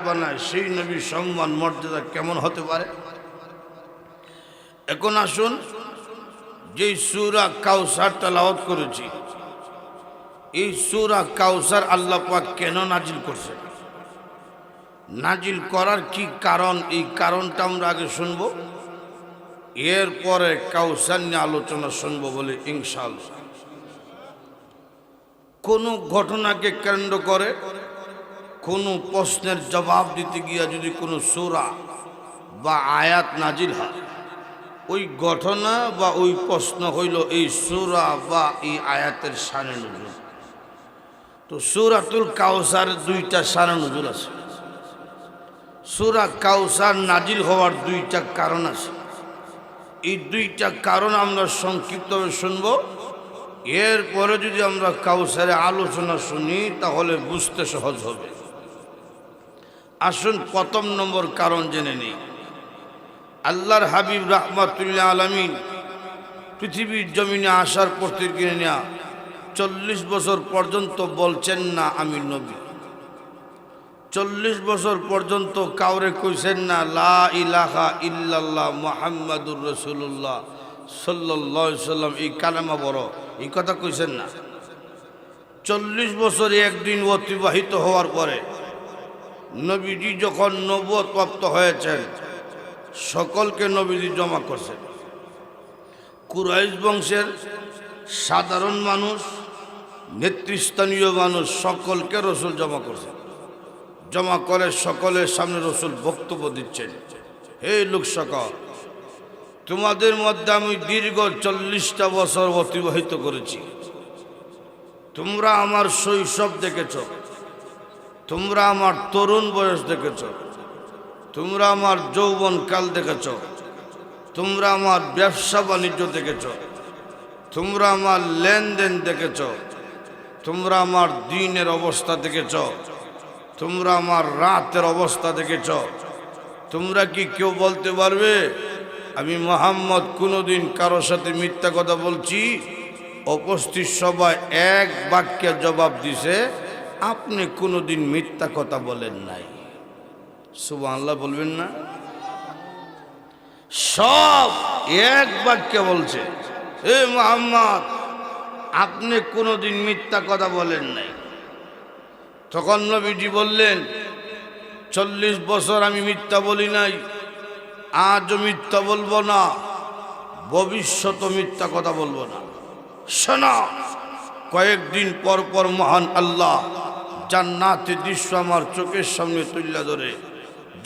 বানায় সেই নবীর সম্মান মর্যাদা কেমন হতে পারে? এখন আসুন, যেই সূরা কাউসার তেলাওয়াত করেছি, এই সূরা কাউসার আল্লাহ পাক কেন নাজিল করছেন, নাজিল করার কি কারণ, এই কারণটা আমরা আগে শুনব, এরপরে কাউসার নিয়ে আলোচনা শুনব বলে ইনশাআল্লাহ। কোনো ঘটনাকে কেন্দ্র করে কোনো প্রশ্নের জবাব দিতে গিয়া যদি কোনো সূরা বা আয়াত নাজিল হয়, ওই ঘটনা বা ওই প্রশ্ন হইল এই সূরা বা এই আয়াতের শানে নুজুল। তো সূরাতুল কাউসার দুইটা শানে নুজুল আছে। সূরা কাউসার নাজিল হওয়ার দুইটা কারণ আছে। এই দুইটা কারণ আমরা সংক্ষিপ্তভাবে শুনব, এরপরে যদি আমরা কাউসারে আলোচনা শুনি তাহলে বুঝতে সহজ হবে। আসুন প্রথম নম্বর কারণ জেনে নিই। আল্লাহর হাবিব রাহমাতুল্লাহ আলামিন পৃথিবীর জমিনে আসার পর থেকে নেয়া 40 বছর পর্যন্ত বলছেন না আমি নবী। 40 বছর পর্যন্ত কাউরে কইছেন না লা ইলাহা ইল্লাল্লাহ মুহাম্মাদুর রাসূলুল্লাহ সাল্লাল্লাহু আলাইহি সাল্লাম, এই কালেমা বড়, এই কথা কইছেন না। 40 বছর একদিন অতিবাহিত হওয়ার পরে নবীজি যখন নবুয়ত প্রাপ্ত হয়েছেন, সকলকে নবীজি জমা করছেন। কুরাইশ বংশের সাধারণ মানুষ, নেতৃস্থানীয় মানুষ সকলকে রসুল জমা করছেন। জমা করে সকলের সামনে রসুল বক্তব্য দিচ্ছেন, হে লোক সকল, তোমাদের মধ্যে আমি দীর্ঘ 40টা বছর অতিবাহিত করেছি। তোমরা আমার শৈশব দেখেছ, তোমরা আমার তরুণ বয়স দেখেছ, তোমরা আমার যৌবনকাল দেখেছ, তোমরা আমার ব্যবসা বাণিজ্য দেখেছ, তোমরা আমার লেনদেন দেখেছ, তোমরা আমার দিনের অবস্থা দেখেছ, তোমরা আমার রাতের অবস্থা দেখেছ। তোমরা কি কেউ বলতে পারবে আমি মুহাম্মদ কোনোদিন কারোর সাথে মিথ্যা কথা বলছি? উপস্থিত সবাই এক বাক্যে জবাব দিছে, আপনি কোনোদিন মিথ্যা কথা বলেন নাই। সুবহানাল্লাহ বলবেন না? সব এক বাক্যে বলছে, হে মুহাম্মদ, আপনি কোনোদিন মিথ্যা কথা বলেন নাই। তখন নবীজি বললেন, 40 বছর আমি মিথ্যা বলি নাই, আজও মিথ্যা বলবো না, ভবিষ্যতে মিথ্যা কথা বলবো না। শোনো, কয়েকদিন পর পর মহান আল্লাহ জান্নাতের দৃশ্য আমার চোখের সামনে তুলে ধরে,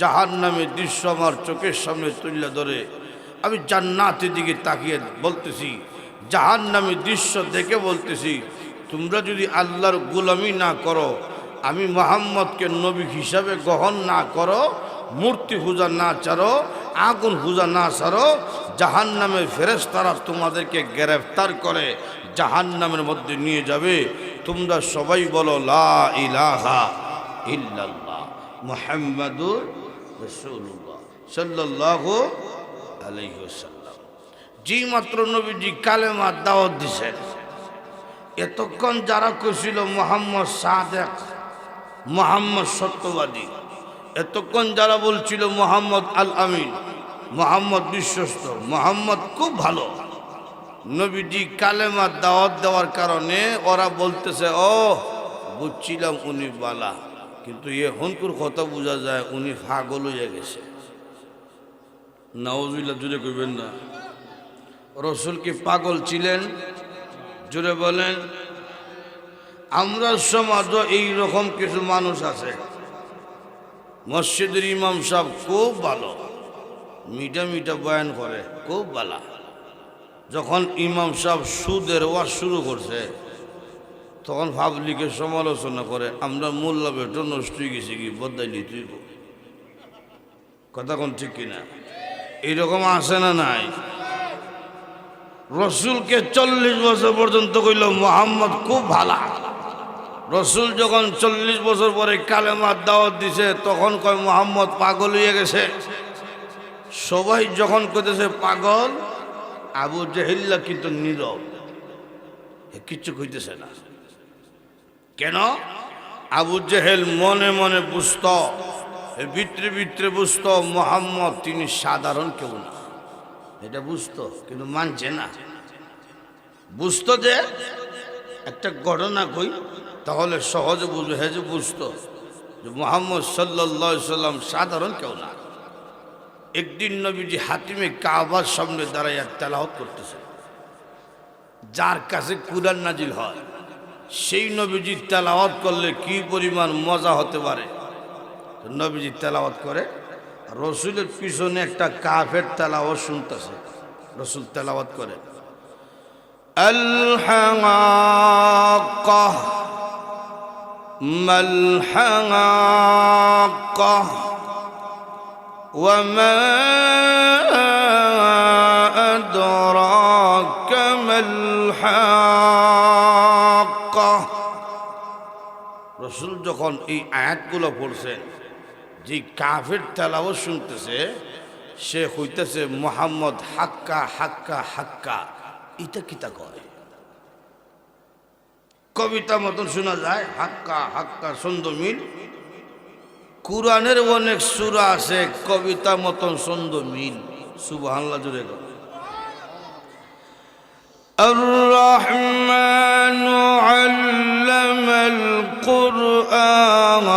জাহান্নামের দৃশ্য আমার চোখের সামনে তুলে ধরে। আমি জান্নাতের দিকে তাকিয়ে বলতেছি, জাহান্নামের দৃশ্য দেখে বলতেছি, তোমরা যদি আল্লাহর গোলামি না করো, আমি মুহাম্মদকে নবী হিসাবে গ্রহণ না করো, মূর্তি পূজা না ছাড়ো, আগুন পূজা না ছাড়ো, জাহান্নামের ফেরেশতারা তোমাদেরকে গ্রেফতার করে জাহান্নামের মধ্যে নিয়ে যাবে। তোমরা সবাই বলো লা ইলাহা ইল্লাল্লাহ মুহাম্মাদুর রাসূলুল্লাহ সাল্লাল্লাহু আলাইহি ওয়াসাল্লাম। যেই মাত্র নবীজি কালেমা দাওয়াত দিছেন, এতক্ষণ যারা কইছিল মুহাম্মদ সাদেক, মুহাম্মদ সত্যবাদী, এতক্ষণ যারা বলছিল মুহাম্মদ আল আমিন, মুহাম্মদ বিশ্বস্ত, মুহাম্মদ খুব ভালো, নবীজি কালেমা দাওয়াত দেওয়ার কারণে ওরা বলতেছে, ও বুঝছিলাম উনি বালা, কিন্তু এ হনকুর কথা বোঝা যায় উনি পাগল হয়ে গেছে। নাউজুবিল্লাহ, জুড়ে কইবেন না? রসুল কি পাগল ছিলেন? জুড়ে বলেন। আমরা সমাজও এইরকম কিছু মানুষ আছে, মসজিদের ইমাম সাহেব খুব ভালো, মিঠা মিঠা বয়ান করে, খুব ভালো। যখন ইমাম সাহেব সুদের ওয়াজ শুরু করছে, তখন পাবলিকে সমালোচনা করে, আমরা মোল্লা বেটো নষ্ট হয়ে গেছি, কি বদলাইলি তুই? কথা কোন ঠিক কিনা? এইরকম আছে না নাই? রসুলকে 40 বছর পর্যন্ত কইল মুহাম্মদ খুব ভালো। রসুল যখন 40 বছর পরে কালেমার দাওয়াত দিছে, তখন কয় মুহাম্মদ পাগল হয়ে গেছে। সবাই যখন কইতেছে পাগল, আবু জেহেল কিন্তু নীরব, কিচ্ছু কইতেছে না। কেন? আবু জেহেল মনে মনে বুঝত ভিতরে ভিতরে বুঝতো মোহাম্মদ তিনি সাধারণ কেউ না, এটা বুঝতো, কিন্তু মানছে না। বুঝতো যে একটা ঘটনা কই তাহলে সহজে বুঝবে, হ্যাঁ যে বুঝতো যে মুহাম্মদ সাল্লাল্লাহু আলাইহি সাল্লাম সাধারণ কেউ না। একদিন নবীজি হাতিমে কাবার সামনে দাঁড়াইয়া তেলাওয়াত করতেছে, যার কাছে কুরআন নাজিল হয় সেই নবীজি তেলাওয়াত করলে কি পরিমাণ মজা হতে পারে। নবীজি তেলাওয়াত করে, রসুলের পিছনে একটা কাফের তেলাওয়াত শুনতেছে। রসুল তেলাওয়াত করে, আল হাক্কাহ মাল হাক্কাহ ওয়া মা আদরাকা মাল হাক্কাহ। রসুল যখন এই আয়াতগুলো পড়ছেন, যে কাফের তেলাওয়াত শুনতেছে, সে হইতেছে মুহাম্মদ হাক্কা হাক্কা হাক্কা, এটা কিতা করে? কবিতা মতন শোনা যায়, হাক্কা হাক্কা ছন্দ মিল। কুরআনের অনেক সূরা আছে কবিতা মতন ছন্দ মিল। সুবহানাল্লাহ জুড়ে গো। الرحمن علم القرآن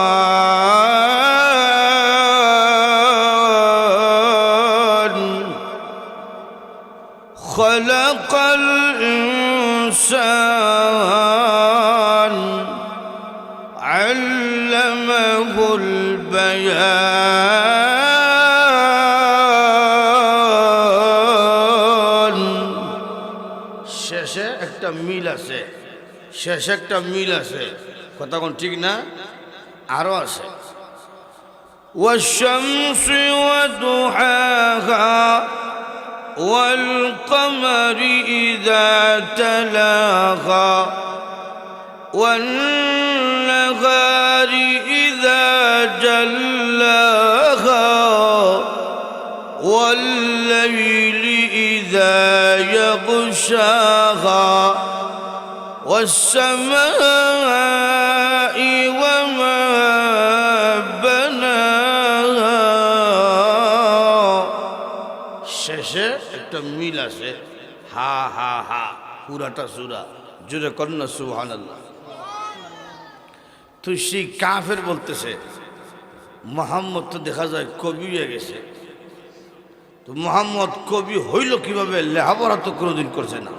خلق الإنسان علمه البيان। শেষে একটা মিল আছে, শেষে একটা মিল আছে, কথা কোন ঠিক না? আরো আছে, والشمس وضحاها والقمر إذا تلاها والنهار إذا جلاها والليل إذا يغشاها والسماء وما بناها। শেষে একটা মিল আছে, হা হা হা, পুরাটা সূরা জুড়ে কন্যা সুবহানাল্লাহ। তো সেই কাফের বলতেছে মুহাম্মদ তো দেখা যায় কবি হয়ে গেছে, তো মুহাম্মদ কবি হইল কিভাবে? লেখাপড়া তো কোনোদিন করছে না।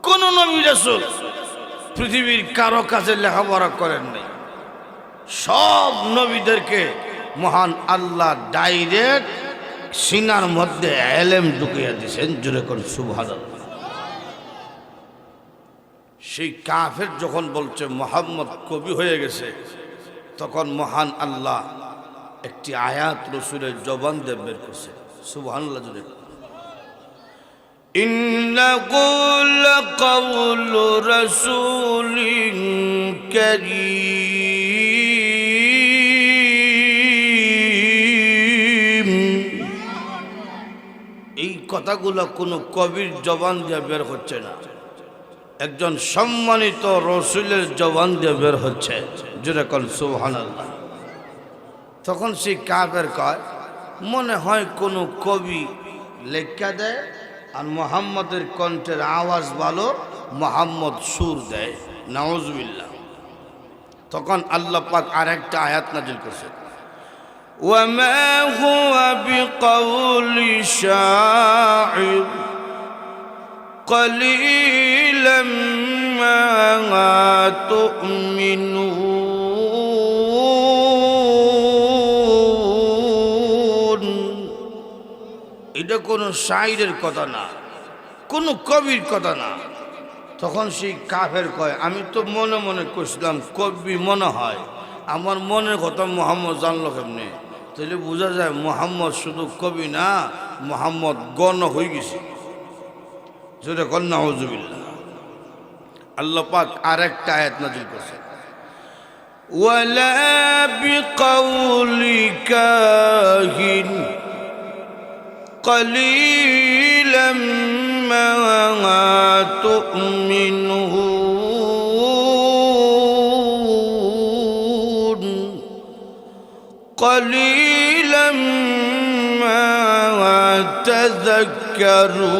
কোন নবী রাসূল পৃথিবীর কারো কাছে লেখাপড়া করেন নাই। সব নবীদেরকে মহান আল্লাহ ডাইরেক্ট সিনার মধ্যে এলেম ঢুকিয়ে দিয়েছেন। জোরে করে সুবহানাল্লাহ। সেই কাফের যখন বলছে মুহাম্মদ কবি হয়ে গেছে, তখন মহান আল্লাহ একটি আয়াত রসুলের জবান দিয়ে বের করছে। সুবহানাল্লাহ জোরে। ইন্নাহু লাকাউলু রাসূলিন কারীম। এই কথাগুলো কোনো কবির জবান দিয়ে বের হচ্ছে না, একজন সম্মানিত রসুলের জবান দিয়ে বের হচ্ছে। যেরকম সুবহানাল্লাহ। তখন সেই কাফের কয়, মনে হয় কোনো কবি লেখা দেয় আর মুহাম্মদের কণ্ঠের আওয়াজ ভালো, মুহাম্মদ সুর দেয়। নাউজুবিল্লাহ। তখন আল্লাহ পাক আরেকটা আয়াত নাযিল করছে, ওয়ামা হুয়া বিকাউলি শাইর قليلا ما تؤمنون। এটা কোনো শায়রের কথা না, কোনো কবির কথা না। তখন সেই কাফের কয়, আমি তো মনে মনে কইছিলাম কবি মনে হয়, আমার মনের কথা মুহাম্মদ জানলো কেমনে? তাহলে বোঝা যায় মুহাম্মদ শুধু কবি না, মুহাম্মদ গণ হয়ে গেছে। যেটা কর নাউজুবিল্লাহ। আল্লাহ পাক আরেকটা আয়াত নাযিল করছে, ওয়ালা বিকাউলি কাহিন কলিলাম মা তুমিনুন। قليلا ما تذكرون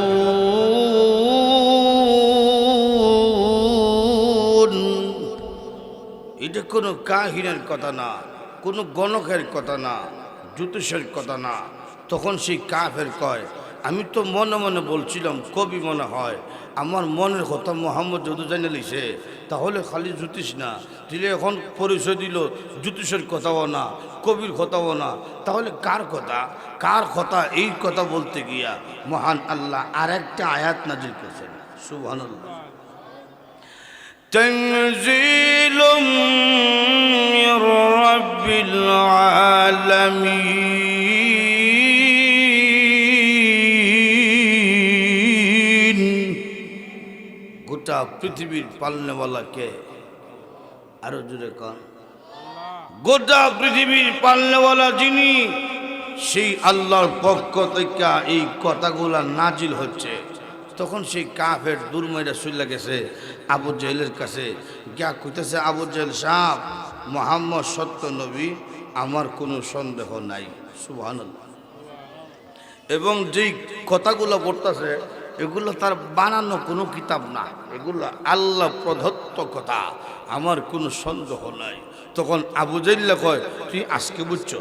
এটা কোনো কাহিনের কথা না, কোনো গণকের কথা না, জ্যোতিষের কথা না। তখন সেই কাফের কয়, আমি তো মনে মনে বলছিলাম কবি মনে হয়, আমার মনের কথা মোহাম্মদ যদি জানে লিছে, তাহলে খালি জ্যোতিষ না, দিলে এখন পরিচয় দিল জ্যোতিষের কথাও না, কবির কথাও না, তাহলে কার কথা? কার কথা? এই কথা বলতে গিয়া মহান আল্লাহ আরেকটা আয়াত নাজিল করেছেন, সুবহানাল্লাহ। تنزيل من رب العالمين গোটা পৃথিবীর পালনেওয়ালা কে? আরো জোরে কন। গোটা পৃথিবীর পালনেওয়ালা যিনি, সেই আল্লাহর পক্ষ থেকে এই কথাগুলা নাজিল হচ্ছে। তখন সেই কাফের দুর্ময়রা শুইলা গেছে আবু জেহেলের কাছে, গিয়া কইতেছে, আবু জেহেল সাহেব, মুহাম্মদ সত্য নবী, আমার কোনো সন্দেহ নাই। সুবহানাল্লাহ। এবং যেই কথাগুলো বলতেছে এগুলো তার বানানো কোনো কিতাব না, এগুলো আল্লাহ প্রদত্ত কথা, আমার কোনো সন্দেহ নাই। তখন আবু জেহেল কয়, তুই আজকে বুঝছ?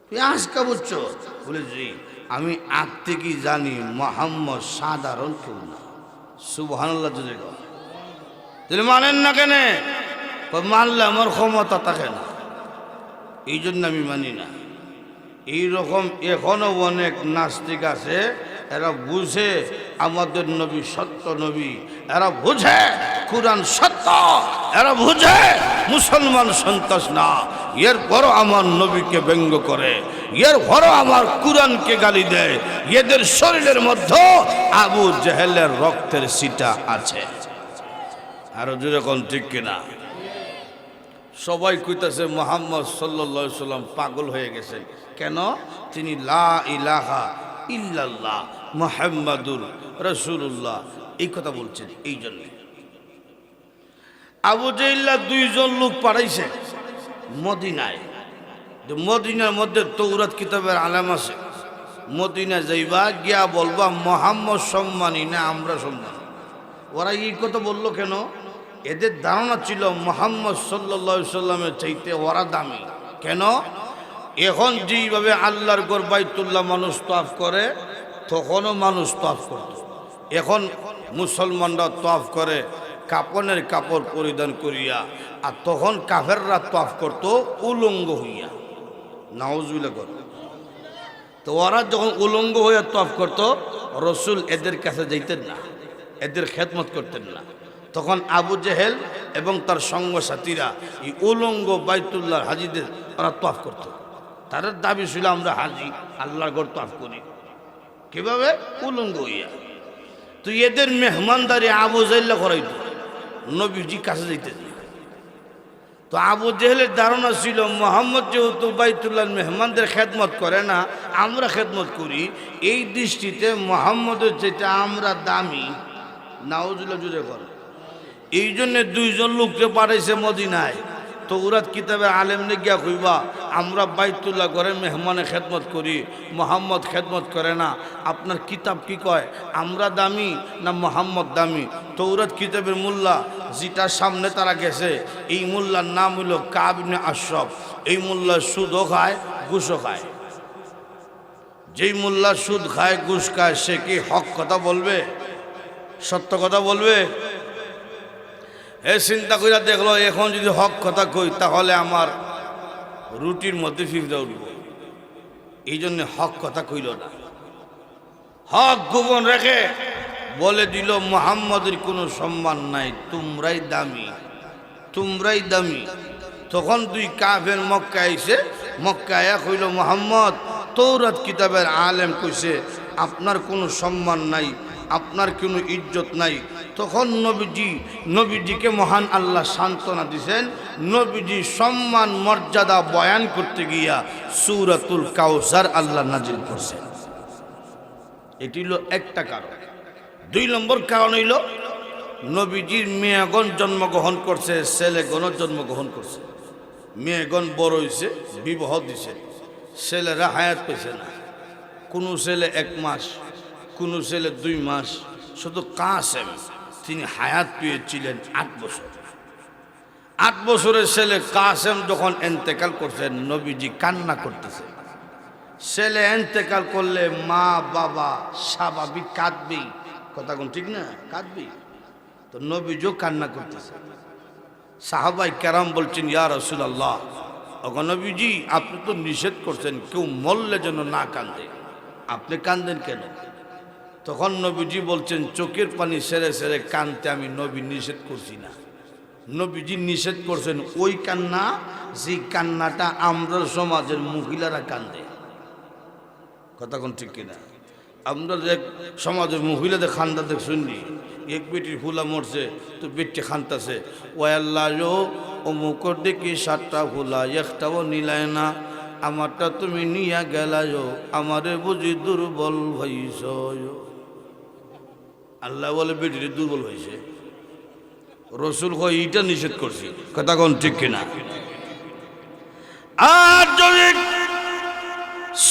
তুই আজকে বুঝছ? বলে জি, আমি আগ থেকেই জানি মুহাম্মদ সাধারণ কেউ না। সুবহানাল্লাহ। যদি মানেন না কেন? মানলে আমার ক্ষমতা থাকে না, এই জন্য আমি মানি না। এইরকম এখনো অনেক নাস্তিক আছে, এরা বুঝে আমাদের নবী সত্য নবী, এরা বুঝে কুরআন সত্য, এরা বুঝে মুসলমান সন্ত্রাস না, এরপরও আমার নবীকে ব্যঙ্গ করে, এরপরও আমার কুরআনকে গালি দেয়। এদের শরীরের মধ্যে আবু জেহেলের রক্তের ছিটা আছে। আরো যেরকম ঠিক কিনা? সবাই কইতাছে মুহাম্মদ সাল্লাল্লাহু আলাইহি সাল্লাম পাগল হয়ে গেছেন। কেন? তিনি লা ইলাহা ইল্লাল্লাহ মুহাম্মাদুর রাসূলুল্লাহ এই কথা বলছেন। এই জন্য আবু জেহেল দুইজন লোক পাঠাইছে মদিনায়, যে মদিনার মধ্যে তৌরাত কিতাবের আলেম আছে, মদিনা যাইবা, গিয়া বলবা মুহাম্মদ সম্মানী না আমরা সম্মানী। ওরা এই কথা বললো কেন? এদের ধারণা ছিল মুহাম্মদ সাল্লাল্লাহু আলাইহি সাল্লামের চাইতে ওরা দামি। কেন? এখন যেইভাবে আল্লাহর ঘর বাইতুল্লাহ মানুষ তওয়াফ করে, তখনও মানুষ তওয়াফ করত। এখন মুসলমানরা তওয়াফ করে কাপনের কাপড় পরিধান করিয়া, আর তখন কাফেররা তওয়াফ করত উলঙ্গ হইয়া। নাউজুবিল্লাহ কর। তো ওরা যখন উলঙ্গ হইয়া তওয়াফ করত, রসুল এদের কাছে যাইতেন না, এদের খেদমত করতেন না। তখন আবু জেহেল এবং তার সঙ্গ সাথীরা এই উলঙ্গ বাইতুল্লাহ হাজিদের ওরা তওয়াফ করত। তাদের দাবি ছিল আমরা হাজি, আল্লাহর ঘর তওয়াফ করি। কিভাবে? উলঙ্গ হইয়া। তো এদের মেহমানদারি আবু জেহেল করাইত, নবীজি কাছে যাইতেন না। তো আবু জেহেলের ধারণা ছিল মুহাম্মদ যেহেতু বাইতুল্লাহর মেহমানদের খেদমত করে না, আমরা খেদমত করি, এই দৃষ্টিতে মুহাম্মদের যেটা আমরা দামি। নাউজুবিল্লাহ জুড়ে করে। এই জন্য দুইজন লোককে পাঠাইছে মদিনায়, তৌরাত কিতাবের আলেমনে গিয়া কইবা আমরা বাইতুল্লাহ ঘরে মেহমানে খেদমত করি, মুহাম্মদ খেদমত করে না, আপনার কিতাব কি কয়, আমরা দামি না মুহাম্মদ দামি? তৌরাত কিতাবের মোল্লা যেটার সামনে তারা গেছে, এই মোল্লার নাম হইল কাব ইবনে আশরাফ। এই মোল্লা সুদও খায়, ঘুষও খায়। যেই মোল্লা সুদ খায়, ঘুষ খায়, সে কি হক কথা বলবে? সত্য কথা বলবে? এ চিন্তা করে দেখলো, এখন যদি হক কথা কই তাহলে আমার রুটির মধ্যে ফিরতে উঠব। এই জন্য হক কথা কইল না, হক গোপন রেখে বলে দিল মুহাম্মদের কোনো সম্মান নাই, তোমরাই দামি, তোমরাই দামি। তখন দুই কাফের মক্কা আইছে, মক্কা আয়া কইল মুহাম্মদ তৌরাত কিতাবের আলেম কইছে আপনার কোনো সম্মান নাই, আপনার কোনো ইজ্জত নাই। তখন নবীজিকে মহান আল্লাহ সান্ত্বনা দিয়েছেন। নবীজি সম্মান মর্যাদা বয়ান করতে গিয়া সূরাতুল কাউসার আল্লাহ নাজিল করছেন। এটি হলো একটা কারণ। দুই নম্বর কারণ হইল নবীজির মেয়েগণ জন্মগ্রহণ করছে, ছেলেগণ জন্মগ্রহণ করছে। মেয়েগণ বড় হয়েছে, বিবাহ দিছে, ছেলেরা হায়াত পেয়েছে না। কোনো ছেলে 1 মাস, কোনো ছেলে 2 মাস, শুধু কাসেম তিনি হায়াত পেয়েছিলেন 8 বছর। 8 বছরের ছেলে কাসেম যখন এন্তেকাল করছেন, নবীজি কান্না করতেছে। ছেলে এন্তেকাল করলে মা বাবা স্বাভাবিক কাঁদবেই, কথা কোন ঠিক না? কাঁদবেই তো। নবীজিও কান্না করতেছে। সাহাবাই কেরাম বলছেন, ইয়া রাসূলুল্লাহ, ওগো নবীজি, আপনি তো নিষেধ করছেন কেউ মরলে যেন না কান্দে, আপনি কান্দেন কেন? তখন নবীজি বলছেন, চোখের পানি সেরে সেরে কানতে আমি নবী নিষেধ করছি না। নবীজি নিষেধ করছেন ওই কান্না, যে কান্নাটা আমরা সমাজের মহিলারা কান্দে, কথা কোন ঠিক কিনা? আমরা যে সমাজের মহিলাদের খান্দা দেখ শুননি, এক বেটির ফুলা মরছে তো বেটি খানতাছে, ও আল্লাহ ও মুখর দেখি 7টা ফুলা একটাও নিলায় না, আমারটা তুমি নিয়া গেলায়, আমারে বুঝি দুর্বল হইছ। আল্লাহ বলে বেটির দুর্বল হয়েছে, রসুল কয় এইটা নিষেধ করছি, কথা কোন ঠিক কিনা? আর যদি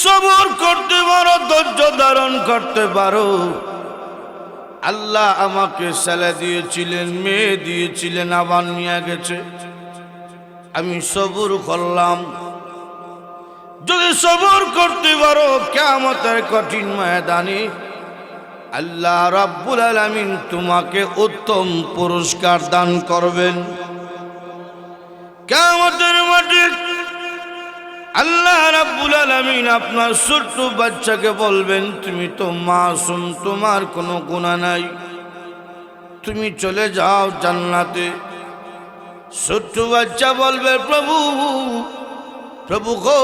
সবর করতে পারো, ধৈর্য ধারণ করতে পারো, আল্লাহ আমাকে ছেলে দিয়েছিলেন, মেয়ে দিয়েছিলেন, আবার নিয়ে গেছে, আমি সবর করলাম। যদি সবর করতে পারো, কিয়ামতের কঠিন ময়দানে আল্লাহ রাব্বুল আলামিন তোমাকে উত্তম পুরস্কার দান করবেন। কিয়ামতের মাঠে আল্লাহ রাব্বুল আলামিন আপনার ছোট্ট বাচ্চাকে বলবেন, তুমি তো মাসুম, তোমার কোনো গুনাহ নাই, তুমি চলে যাও জান্নাতে। ছোট্ট বাচ্চা বলবে, প্রভু প্রভু গো,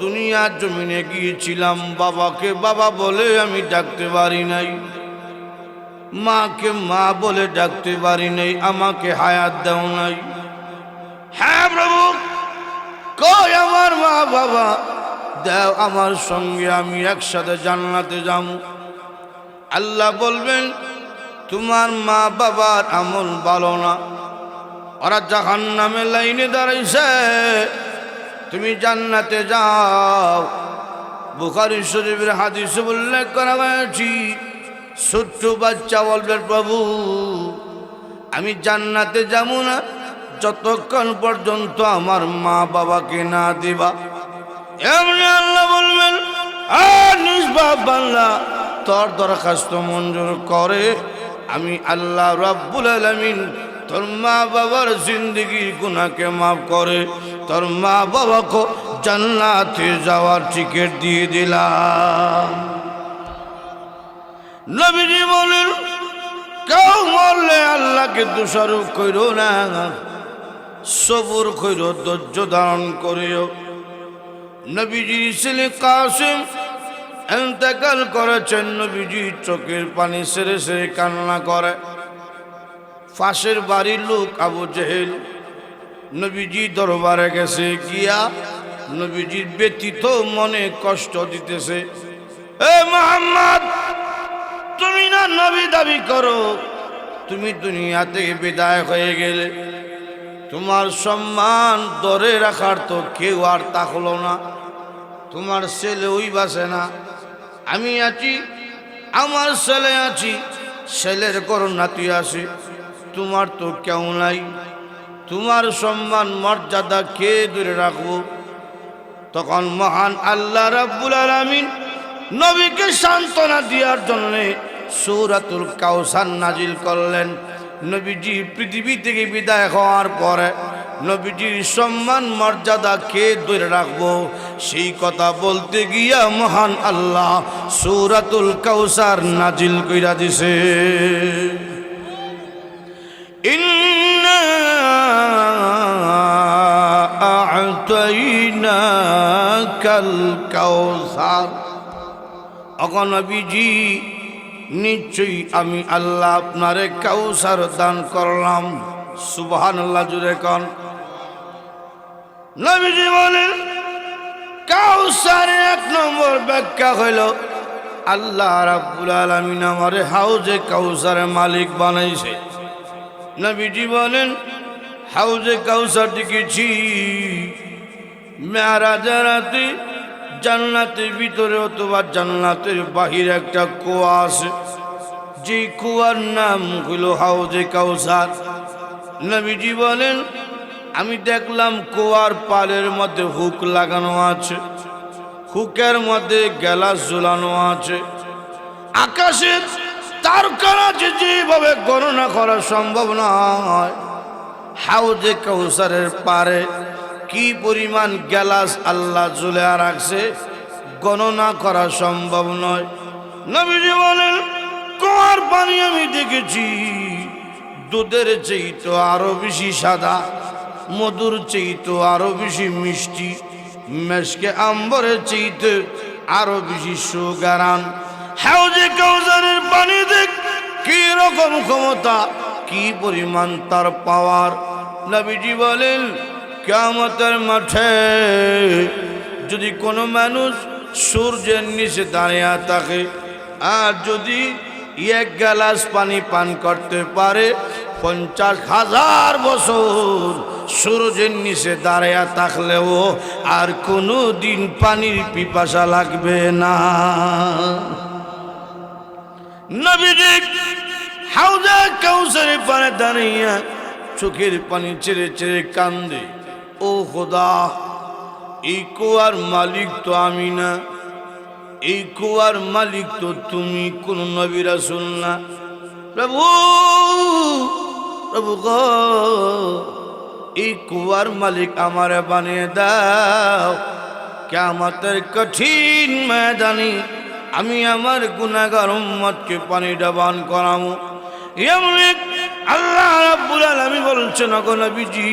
দুনিয়ার জমিনে গিয়েছিলাম, বাবাকে বাবা বলে আমি ডাকতে পারি নাই, মাকে মা বলে ডাকতে পারি নাই, আমাকে হায়াত দাও নাই। হ্যাঁ প্রভু, কই আমার মা বাবা, দাও আমার সঙ্গে, আমি একসাথে জান্নাতে যাব। আল্লাহ বলবেন, তোমার মা বাবার আমল ভালো না, ওরা জাহান্নামে লাইনে দাঁড়াইছে, তুমি জান্নাতে যাও। বুখারী শরীফের হাদিসে উল্লেখ করা হয়েছে, ছোট্ট বাচ্চা বলবে, প্রভু আমি জান্নাতে যাব না যতক্ষণ পর্যন্ত আমার মা বাবাকে না দিবা। এমনি আল্লাহ বলবেন, নিষ্পাপ বান্দা, তোর দরখাস্ত মঞ্জুর করে আমি আল্লাহ রাব্বুল আলামিন তোর মা বাবার জিন্দেগির গুনাহকে মাফ করে তোর মা বাবাকে জান্নাতে যাওয়ার টিকিট দিয়ে দিলাম। নবীজি বলেন, কেউ মরলে আল্লাহকে দোষারোপ কইরো না, সবর কইরো, ধৈর্য ধারণ করিও। নবীজির ছেলে কাসেম ইন্তেকাল করেছেন, নবীজি চোখের পানি সেরে সেরে কান্না করে। পাশের বাড়ির লোক আবু জেহেল নবীজি দরবারে গেছে, গিয়া নবীজির ব্যথিত মনে কষ্ট দিতেছে, এ মুহাম্মদ, তুমি না নবী দাবি করো, তুমি দুনিয়া থেকে বিদায় হয়ে গেলে, তোমার সম্মান ধরে রাখার তো কেউ আর থাকলো না, তোমার ছেলে ওই বাসে না, আমি আছি, আমার ছেলে আছি, ছেলের ঘর নাতি আছে, তোমার তো কেউ নাই, তোমার সম্মান মর্যাদা কে ধরে রাখবো? তখন মহান আল্লাহ রাব্বুল আলামিন নবীকে সান্ত্বনা দেওয়ার জন্য সূরাতুল কাউসার নাজিল করলেন। নবীজি পৃথিবী থেকে বিদায় হওয়ার পরে নবীজির সম্মান মর্যাদা কে ধরে রাখবো, সেই কথা বলতে গিয়া মহান আল্লাহ সূরাতুল কাউসার নাজিল কইরা দিছে। ইন্না আ'তাইনাকাল কাউসার, ওগো নবীজি নিশ্চয়ই আমি আল্লাহ আপনারে কাউসার দান করলাম। সুবহানাল্লাহ, জুড়ে কোন। নবীজি বলেন, কাউসারের 1 নম্বর ব্যাখ্যা হইল আল্লাহ রাব্বুল আলামিন আমারে হাউজে কাউসারের মালিক বানাইছে। নবীজি বলেন, হাউজে কাউসার দেখেছি। মেরাজের রাতে জান্নাতের ভিতরে অথবা জান্নাতের বাহিরে একটা কুয়া আছে, যে কুয়ার নাম হলো হাউজে কাউসার। নবীজি বলেন, আমি দেখলাম কুয়ার পালের মধ্যে হুক লাগানো আছে, হুকের মধ্যে গ্যালাস ঝুলানো আছে। আকাশের তারকারা যেভাবে গণনা করা সম্ভব নয়, হাউজে কাউসারের পারে কি পরিমাণ গ্যালাস আল্লাহ ঝুলে রাখছে গণনা করা সম্ভব নয়। নবীজি বলেন, কুয়ার পানি আমি দেখেছি দুধের চেয়ে আরো বেশি সাদা, মধুর চেয়ে আরো বেশি মিষ্টি, মেশকে আম্বরের চেয়ে আরো বেশি সুগারান। হাউজে কাউসারের পানি দেখ কি রকম ক্ষমতা, কি পরিমাণ তার পাওয়ার। নবীজি বলেন, কিয়ামতের মাঠে যদি কোনো মানুষ সূর্যের নিচে দাঁড়িয়ে থাকে আর যদি এক গ্লাস পানি পান করতে পারে, 50,000 বছর সূর্যের নিচে দাঁড়িয়ে থাকলেও আর কোনো দিন পানির পিপাসা লাগবে না। নবীজি হাউজে কাউসারের পারে দাঁড়িয়ে চোখের পানি ছেড়ে ছেড়ে কান্দে, ও খোদা, এই কুয়ার মালিক তো আমি না, এই কুয়ার মালিক তো তুমি, কোন নবী রাসূল না। প্রভু, প্রভু গো, এই কুয়ার মালিক আমারে বানিয়ে দাও। কিয়ামতের কঠিন ময়দানে আমি আমার গুনাহগার উম্মতকে পানিটা পান করাবো। আল্লাহ রাব্বুল আলামিন বলছেন, ওগো নবীজি,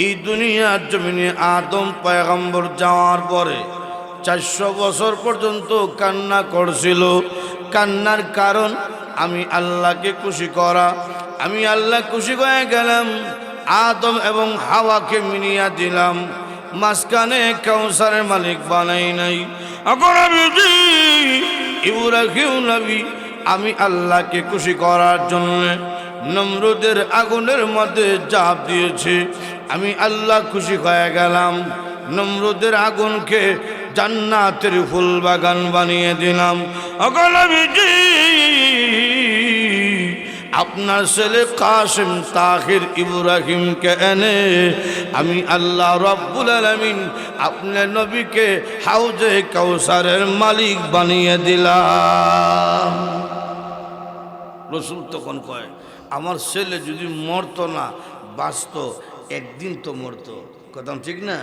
এই দুনিয়ার জমিনে আদম পয়গম্বর যাওয়ার পরে 400 বছর পর্যন্ত কান্না করছিল। কান্নার কারণ আমি আল্লাহকে খুশি করা। আমি আল্লাহ খুশি হয়ে গেলাম, আদম এবং হাওয়াকে মিলিয়ে দিলাম, মাঝখানে কাউসারের মালিক বানাই নাই। ইব্রাহিম নবী আমি আল্লাহকে খুশি করার জন্য নমরুদের আগুনের মধ্যে ঝাঁপ দিয়েছে। আমি আল্লাহ খুশি হয়ে গেলাম, নমরুদের আগুনকে জান্নাতের ফুল বাগান বানিয়ে দিলাম। আপনার ছেলে কাসেম তাহির ইব্রাহিমকে এনে আমি আল্লাহ রাব্বুল আলামিন আপনার নবীকে হাউজে কাউসারের মালিক বানিয়ে দিলাম। রসুল তখন কয়, আমার ছেলে যদি মরতো না, বাঁচতো, একদিন তো মরতো। কথা ঠিক না?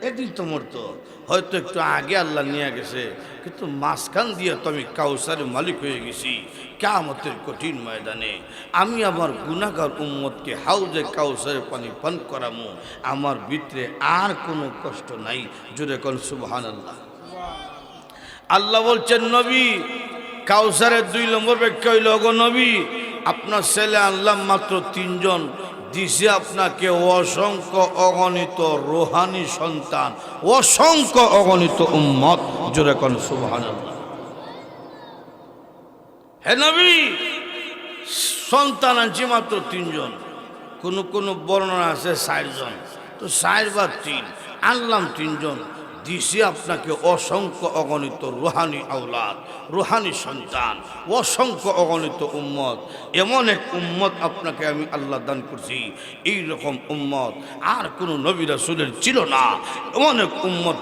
একদিন তো মরতো। হয়তো একটু আগে আল্লাহ নিয়ে গেছে, কিন্তু মাঝখান দিয়ে তো আমি কাউসারের মালিক হয়ে গেছি। কিয়ামতের কঠিন ময়দানে আমি আমার গুনাহগার উম্মতকে হাউজে কাউসারের পানি পান করামু। আমার ভিতরে আর কোনো কষ্ট নাই। জোরে কোন সুবহানাল্লাহ। আল্লাহ বলছেন, নবী, কাউসারের 2 নম্বর ব্যাখ্যা হইল, ওগো নবী, আপনার ছেলে আনলাম মাত্র 3 জন, দিছে আপনাকে অসংখ্য অগণিত রোহানি সন্তান, অসংখ্য অগণিত উম্মত। জোরে কোন সুবহানাল্লাহ। হে নবী, সন্তান আনছি মাত্র 3 জন, কোন বর্ণনা আছে 60 জন, তো 60 বা 3 আনলাম 3 জন, দিছি আপনাকে অসংখ্য অগণিত রুহানি আওলাদ, রুহানি সন্তান, অসংখ্য অগণিত উম্মত। এমন এক উম্মত আপনাকে আমি আল্লাহ দান করছি, এই রকম উম্মত আর কোনো নবী রাসূলের ছিল না। এমন এক উম্মত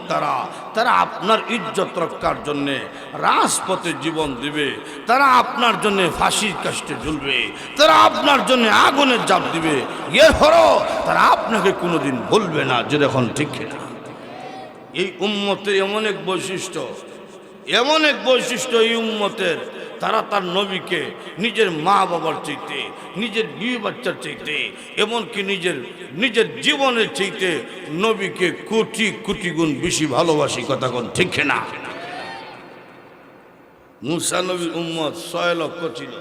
তারা আপনার ইজ্জত রক্ষার জন্যে রাজপথে জীবন দিবে, তারা আপনার জন্য ফাঁসির কাষ্টে ঝুলবে, তারা আপনার জন্য আগুনের ঝাঁপ দিবে। এরপরও তারা আপনাকে কোনোদিন ভুলবে না। যে এখন ঠিক না, এই উম্মতের এমন এক বৈশিষ্ট্য, এমন এক বৈশিষ্ট্য এই উম্মতের, তারা তার নবীকে নিজের মা বাবার চাইতে, নিজের বিবি বাচ্চার চাইতে, এমনকি নিজের জীবনের চাইতে নবীকে কোটি কোটি গুণ বেশি ভালোবাসি। কথা কোন ঠিক না? মুসা নবীর উম্মত 6 লক্ষ ছিল।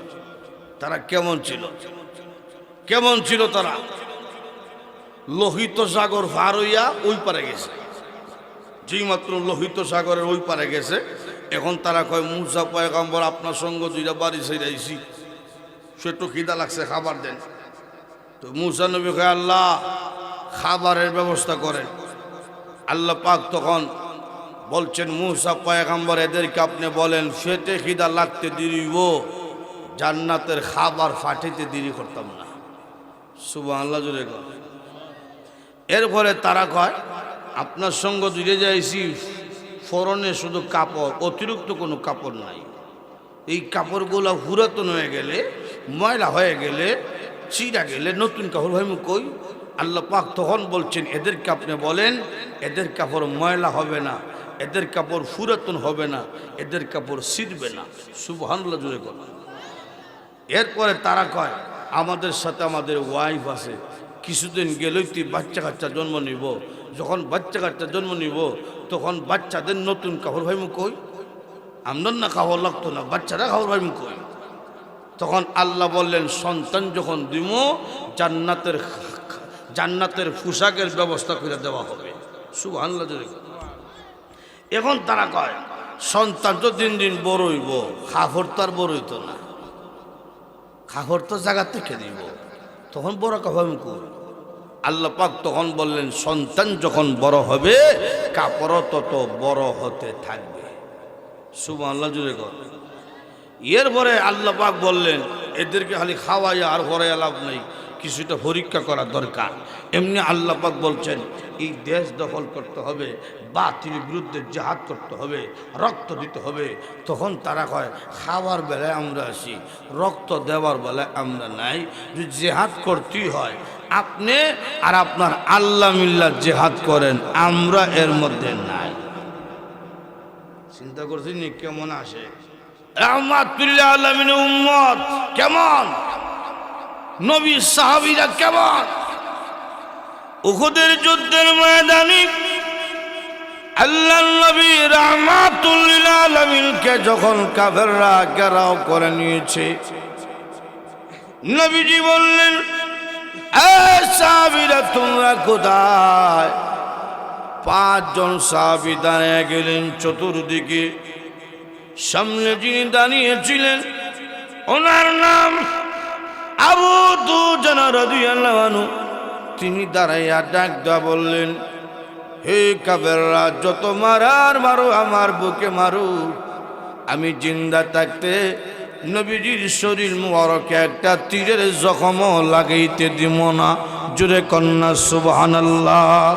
তারা কেমন ছিল? কেমন ছিল তারা? লোহিত সাগর পার হইয়া ওই পারে গেছে। যেই মাত্র লোহিত সাগরের ওই পারে গেছে, এখন তারা কয়, মুসা পয়গম্বর আপনার সঙ্গে 2টা বাড়ি ছেড়াইছি, সে একটু খিদা লাগছে, খাবার দেন। তো মুসা নবী কয় আল্লাহ খাবারের ব্যবস্থা করেন। আল্লাহ পাক তখন বলছেন মুসা পয়গম্বর এদেরকে আপনি বলেন ফেটে খিদা লাগতে দেরিব, জান্নাতের খাবার ফাটিতে দেরি করতাম না। সুবহানাল্লাহ জোরে কর। এরপরে তারা কয় আপনার সঙ্গে জুড়ে যাইছি, ফরনে শুধু কাপড়, অতিরিক্ত কোনো কাপড় নাই। এই কাপড়গুলো পুরাতন হয়ে গেলে, ময়লা হয়ে গেলে, ছিঁড়া গেলে নতুন কাপড় ভাই কই। আল্লাহ পাক তখন বলছেন এদেরকে আপনি বলেন এদের কাপড় ময়লা হবে না, এদের কাপড় পুরাতন হবে না, এদের কাপড় ছিঁড়বে না। সুবহানাল্লাহ জোরে কর। এরপরে তারা কয় আমাদের সাথে আমাদের ওয়াইফ আছে, কিছুদিন গেলেই তুই বাচ্চা কাচ্চা জন্ম নিব, যখন বাচ্চা কাচ্চা জন্ম নিব তখন বাচ্চাদের নতুন কাপড় ভাই কই, আমদান না কাপড় লাগতো না, বাচ্চারা কাপড় ভাই কই। তখন আল্লাহ বললেন সন্তান যখন দিব জান্নাতের পোশাকের ব্যবস্থা করে দেওয়া হবে। সুবহানাল্লাহ জোরে। এখন তারা কয় সন্তান তো দিন দিন বড় হইব, কাপড় তো আর বড় হইতো না, কাপড় তো জায়গা থেকে দিব, তখন বড় কাপড় কই। আল্লাহ পাক তখন বললেন সন্তান যখন বড় হবে কাপড়ও তত বড় হতে থাকবে। সুবহানাল্লাহ জোরে কর। এরপরে আল্লাহ পাক বললেন এদেরকে খালি খাওয়াইয়া আর ভরাইয়া লাভ নেই, কিছুটা পরীক্ষা করা দরকার। এমনি আল্লাহ পাক বলছেন এই দেশ দখল করতে হবে, বাতিলের বিরুদ্ধে জিহাদ করতে হবে, রক্ত দিতে হবে। তখন তারা কয় খাওয়ার বেলায় আমরা আসি, রক্ত দেওয়ার বেলায় আমরা নাই। যদি জিহাদ করতেই হয় আপনি আর আপনার আল্লাহ মিল্লাহ জিহাদ করেন, আমরা এর মধ্যে নাই। চিন্তা করছি নি কেমন আসে রাহমাতুল্লিল আলামিনের উম্মত কেমন, নবী সাহাবীরা কেমন। উহুদের যুদ্ধের ময়দানে আল্লাহর নবী রাহমাতুল্লিল আলামিনকে যখন কাফেররা ঘেরাও করে নিয়েছে, নবীজি বললেন এ সাহাবীরা তোমরা কোথায়? 5 জন সাহাবী দাঁড়িয়ে গেলেন চতুর্দিকে। সামনে যিনি দাঁড়িয়েছিলেন ওনার নাম আবু দুজানা রাদিয়াল্লাহু আনহু। তিনি দাঁড়াইয়া ডাক দেয়া বললেন হে কাফেররা যত মারার মারো আমার বুকে মারো, আমি জিন্দা থাকতে নবীজির শরীর মুবারকে একটা তীরের জখমও লাগাইতে দিব না। জোরে কন্যা সুবহানাল্লাহ।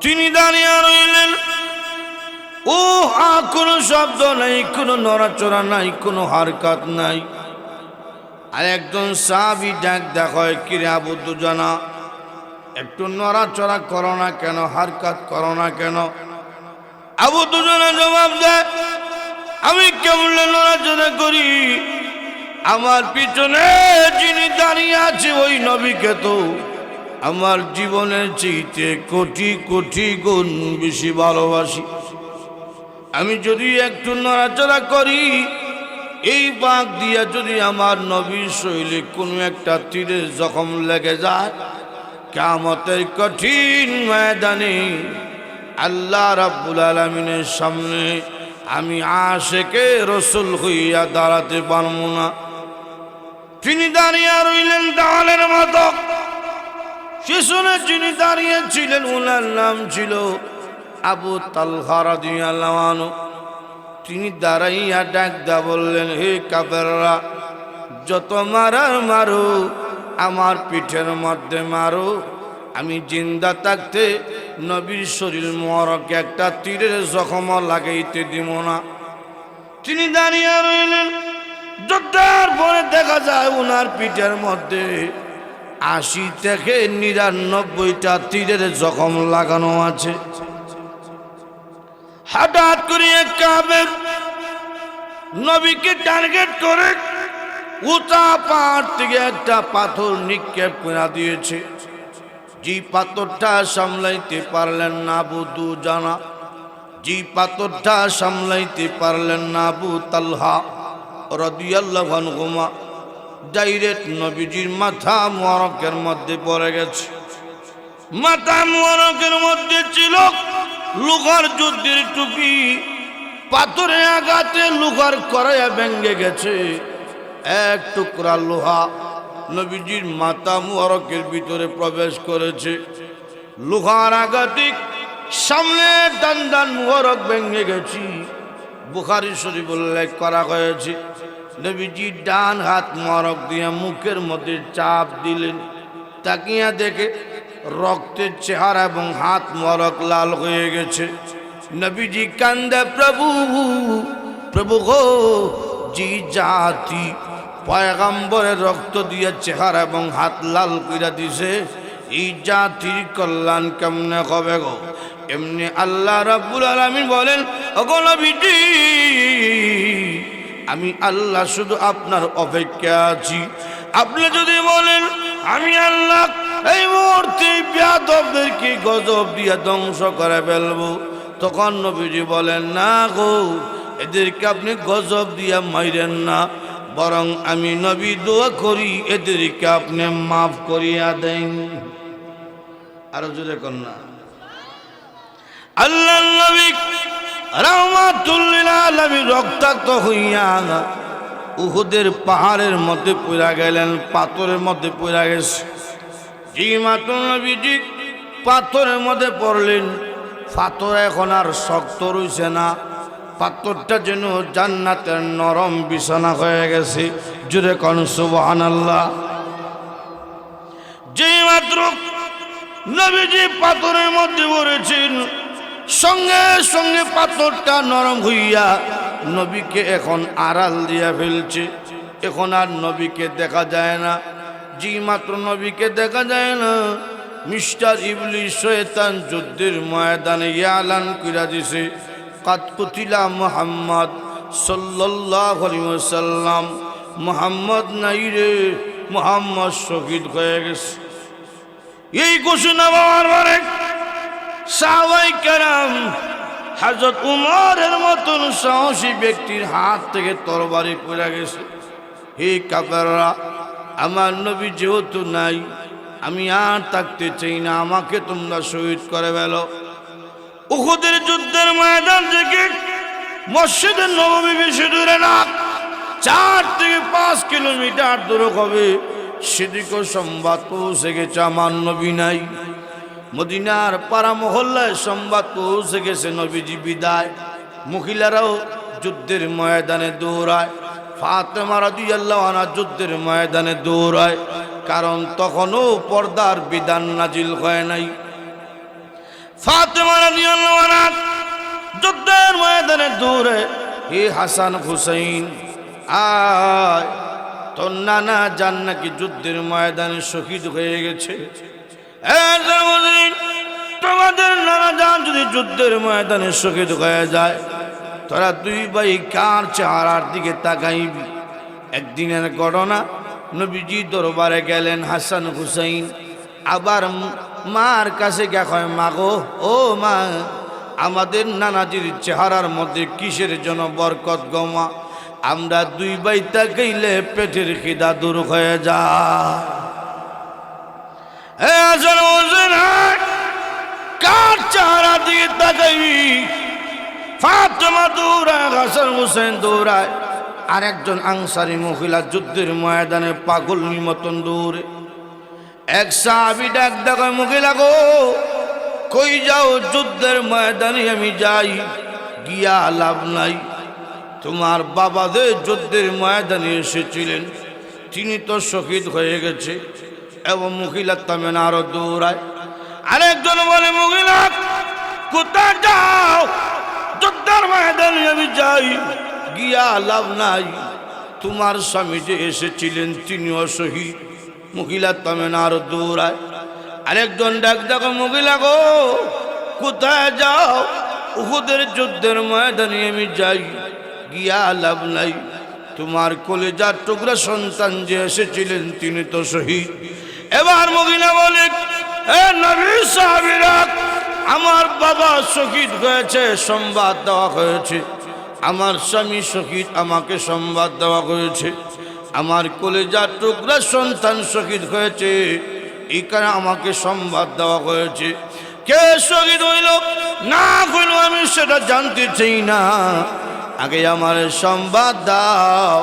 তিনি দাঁড়িয়ে রইলেন, ও কোনো শব্দ নাই, কোনো নড়াচড়া নাই, কোনো হারকাত নাই। আর একজন সাহাবী ডাক দেখায় কিরে আবু দুজানা একটু নড়াচড়া করো না কেন, হারকাত করো না কেন? আবু দুজানা জবাব দেয় আমি কেমন নড়াচড়া করি, আমার পিছনে যিনি দাঁড়িয়ে আছে ওই নবীকে তো আমার জীবনের চেয়ে কোটি কোটি গুণ বেশি ভালোবাসি। আমি যদি একটু নড়াচড়া করি এই বাঁক দিয়া যদি আমার নবীর শরীরে কোনো একটা তীরের জখম লেগে যায়, কিয়ামতের কঠিন ময়দানে আল্লাহ রাব্বুল আলামিনের সামনে আমি আশিকে রাসূল হইয়া দাঁড়াতে পারব না। তিনি দাঁড়িয়ে রইলেন দেওয়ালের মতো। পিছনে যিনি দাঁড়িয়েছিলেন ওনার নাম ছিল আবু তালহা রাদিয়াল্লাহু আনহু। তিনি দাঁড়াইয়া ডাক দা বললেন হে কাফেররা যত মারার মারো আমার পিঠের মধ্যে মারো, আমি জিন্দা থাকতে নবীর শরীর মোবারকে একটা তীরের জখম লাগাইতে দিব না। তিনি দাঁড়িয়ে রইলেন। যুদ্ধের পরে দেখা যায় ওনার পিঠের মধ্যে 80 থেকে 99টা তীরের জখম লাগানো আছে। হঠাৎ করে এক কাফের নবীকে টার্গেট করে উঁচা পাহাড় থেকে একটা পাথর নিক্ষেপ করে দিয়েছে। যে পাথরটা সামলাইতে পারলেন না আবু দুজানা, যে পাথরটা সামলাইতে পারলেন না আবু তালহা রাদিয়াল্লাহু আনহুমা, ডাইরেক্ট নবীজির মাথা মোবারকের মধ্যে পড়ে গেছে। মাথা মোবারকের মধ্যে ছিল লোহার যুদ্ধের টুপি, পাথরের আঘাতে লোহার কড়াইয়া ভেঙে গেছে। এক টুকরা লোহা নবীজির মাথা মুবারকের ভিতরে প্রবেশ করেছে। লোহার আঘাতে সামনে দান মুবারক ভেঙে গেছে। বুখারী শরীফ উল্লেখ করা হয়েছে, নবীজি ডান হাত মুবারক দিয়ে মুখের মধ্যে চাপ দিলেন। তাকিয়া দেখে রক্তের চেহারা এবং হাত মুবারক লাল হয়ে গেছে। নবীজি কান্দে, প্রভু প্রভু গো, জি জাতি পয়গম্বরের রক্ত দিয়ে চেহারা এবং হাত লাল কইরা দিছে, এই জাতির কল্যাণ কেমনে হবে গো? এমনি আল্লাহ রাব্বুল আলামিন বলেন, ওগো নবীজি, আমি আল্লাহ শুধু আপনার অপেক্ষা আছি। আপনি যদি বলেন আমি আল্লাহ এই মুহূর্তে বেয়াদবদেরকে গজব দিয়ে ধ্বংস করে ফেলবো, তখন নবীজি বলেন, না গো, এদেরকে আপনি গজব দিয়া মাইরেন না, বরং আমি নবী দোয়া করি এদেরকে আপনি মাফ করিয়া দেন। আরো জোরে কন্যা আল্লাহ নবী রাহমাতুল লিল আলামিন রক্তাক্ত হইয়া উহুদের পাহাড়ের মধ্যে পড়া গেলেন, পাথরের মধ্যে পড়া গেছে। জি মাত্র নবীজি পাথরের মধ্যে পড়লেন, পাথর এখন আর শক্ত রইছে না, পাথরটা যেন জান্নাতের নরম বিছানা হয়ে গেছে। জুরে কোন সুবহানাল্লাহ। যে মাত্র নবীজি পাথরের মধ্যে পড়েছেন, সঙ্গে সঙ্গে পাথরটা নরম হইয়া নবীকে এখন আড়াল দিয়া ফেলছে। এখন আর নবীকে দেখা যায় না। যে মাত্র নবীকে দেখা যায় না, মিস্টার ইবলিস শয়তান যুদ্ধের ময়দানে এলান কইরা দিছে, কাদ কুতিলা মুহাম্মদ সাল্লাল্লাহু আলাইহি ওয়াসাল্লাম, মুহাম্মদ নাই রে, মুহাম্মদ শহীদ হয়ে গেছে। এই ঘোষণা পাওয়ার পরে সাহাবায়ে কেরাম হযরত উমরের মতন সাহসী ব্যক্তির হাত থেকে তরবারি পড়ে গেছে। হে কাফেররা, আমার নবী যেহেতু নাই, আমি আর থাকতে চাই না, আমাকে তোমরা শহীদ করে ফেলো। উহুদের যুদ্ধের ময়দান থেকে মসজিদে নববী বেশি দূরে না, 4 থেকে 5 কিলোমিটার দূর হবে। সেদিকেও সংবাদ পৌঁছে গেছে আমার নবী নাই। মদিনার পাড়া মহল্লায় সংবাদ পৌঁছে গেছে নবীজি বিদায়। মহিলারাও যুদ্ধের ময়দানে দৌড়ায়, ফাতেমা রাদিয়াল্লাহু আনহা যুদ্ধের ময়দানে দৌড়ায়, কারণ তখনও পর্দার বিধান নাজিল হয় নাই। ফাতেমা রাদিয়াল্লাহু আনহা যুদ্ধের ময়দানে দৌড়ে, হে হাসান হুসাইন, আয়, তোর নানা জান নাকি যুদ্ধের ময়দানে শহীদ হয়ে গেছে। তোমাদের নানা জান যদি যুদ্ধের ময়দানে শহীদ হয়ে যায়, তোরা 2 ভাই কার চেহারার দিকে তাকাইবি? একদিনের ঘটনা, নবীজি দরবারে গেলেন হাসান হুসাইন, আবার মার কাছে গিয়া কয়, মা গো, ও মা, আমাদের নানাজির চেহারার মধ্যে কিসের জন্য বরকত গমা? আমরা 2 ভাই তাকাইলে পেটের খিদা দূর হয়ে যায়। কার চেহারা দিকে তাকাইবি? ফাতেমা দৌড়ায়, হাসান হুসেন দৌড়ায়, আর একজন আনসারী মহিলা যুদ্ধের ময়দানে পাগলের মতন দৌড়ে। এক সাহাবী ডাক দেখায়, মহিলা গো, কই যাও? যুদ্ধের ময়দানে আমি যাই, গিয়া লাভ নাই। তোমার বাবা যে যুদ্ধের ময়দানে এসেছিলেন, তিনি তো শহীদ হয়ে গেছে। এবং মহিলা তেমন আরো দৌড়ায়। আরেকজন বলে, মহিলা কোথায় যাও? যুদ্ধের ময়দানে আমি যাই, গিয়া লাভ নাই। তোমার স্বামী যে এসেছিলেন তিনিও শহীদ। মহিলা তেমন আরো দৌড়ায়। আরেকজন ডাক দেখো, মহিলা গো, কোথায় যাও? উহুদের যুদ্ধের ময়দানে আমি যাই, গিয়া লাভ নাই। তোমার কলেজার টুকরা সন্তান যে এসেছিলেন তিনি তো শহীদ। এবার মহিলা বলে, এ নবীর সাহাবীরা, আমার বাবা শহীদ হয়েছে, সংবাদ দেওয়া হয়েছে। আমার স্বামী শহীদ, আমাকে সংবাদ দেওয়া হয়েছে। আমার কলেজার টুকরা সন্তান শহীদ হয়েছে, এই কারণে আমাকে সংবাদ দেওয়া হয়েছে। কে শহীদ হইল না হইল আমি সেটা জানতে চাই না, আগে আমার সংবাদ দাও।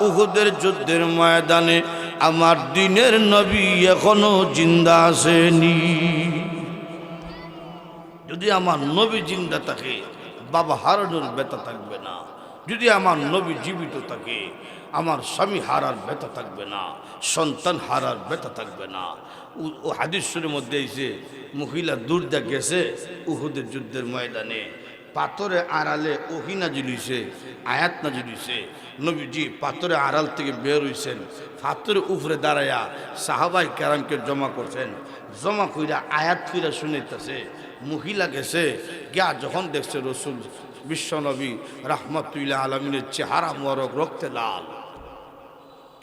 উহুদের যুদ্ধের ময়দানে আমার দিনের নবী এখনো জিন্দা আসেনি। যদি আমার নবী জিন্দা থাকে বাবা হারানোর ব্যথা থাকবে না। যদি আমার নবী জীবিত থাকে আমার স্বামী হারার ব্যথা থাকবে না, সন্তান হারার ব্যথা থাকবে না। ও হাদিসের মধ্যে এসে মহিলা দূর দা গেছে উহুদের যুদ্ধের ময়দানে, পাথরে আড়ালে ওহি নাজিল হইছে, আয়াত নাজিল হইছে। নবীজি পাথরে আড়াল থেকে বের হইছেন, পাথরের উপরে দাঁড়াইয়া সাহাবাই কেরামকে জমা করছেন, জমা কইরা আয়াত ফিরা শুনাইতেছে। মহিলা গেছে গিয়া যখন দেখছে রসুল বিশ্বনবী রাহমাতুল্লাহ আলামিনের চেহারা মোবারক রক্তে লাল,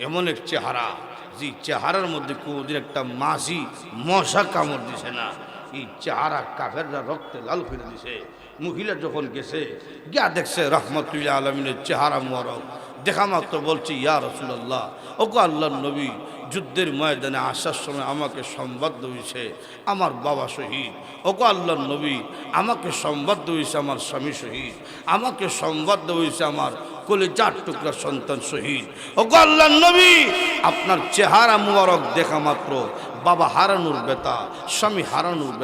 এমন এক চেহারা যে চেহারার মধ্যে কোনদিন একটা মাছি মশা কামড় দিছে না, এই চেহারা কাফেররা রক্তে লাল করে দিছে। মহিলা যখন গেছে গিয়া দেখছে রাহমাতুল্লাহ আলামিনের চেহারা মোবারক, দেখা মাত্র বলছে ইয়া রাসূলুল্লাহ, ওগো আল্লাহর নবী, যুদ্ধের ময়দানে আসার সময় আমাকে সংবাদ হয়েছে আমার বাবা শহীদ। ওগো আল্লাহর নবী, আমাকে সংবাদ হয়েছে আমার স্বামী শহীদ, আমাকে সংবাদ হয়েছে আমার কলিজার টুকরা সন্তান শহীদ। ওগো আল্লাহর নবী, আপনার চেহারা মুবারক দেখা মাত্র বাবা হারানোর ব্যথা, স্বামী হারানোর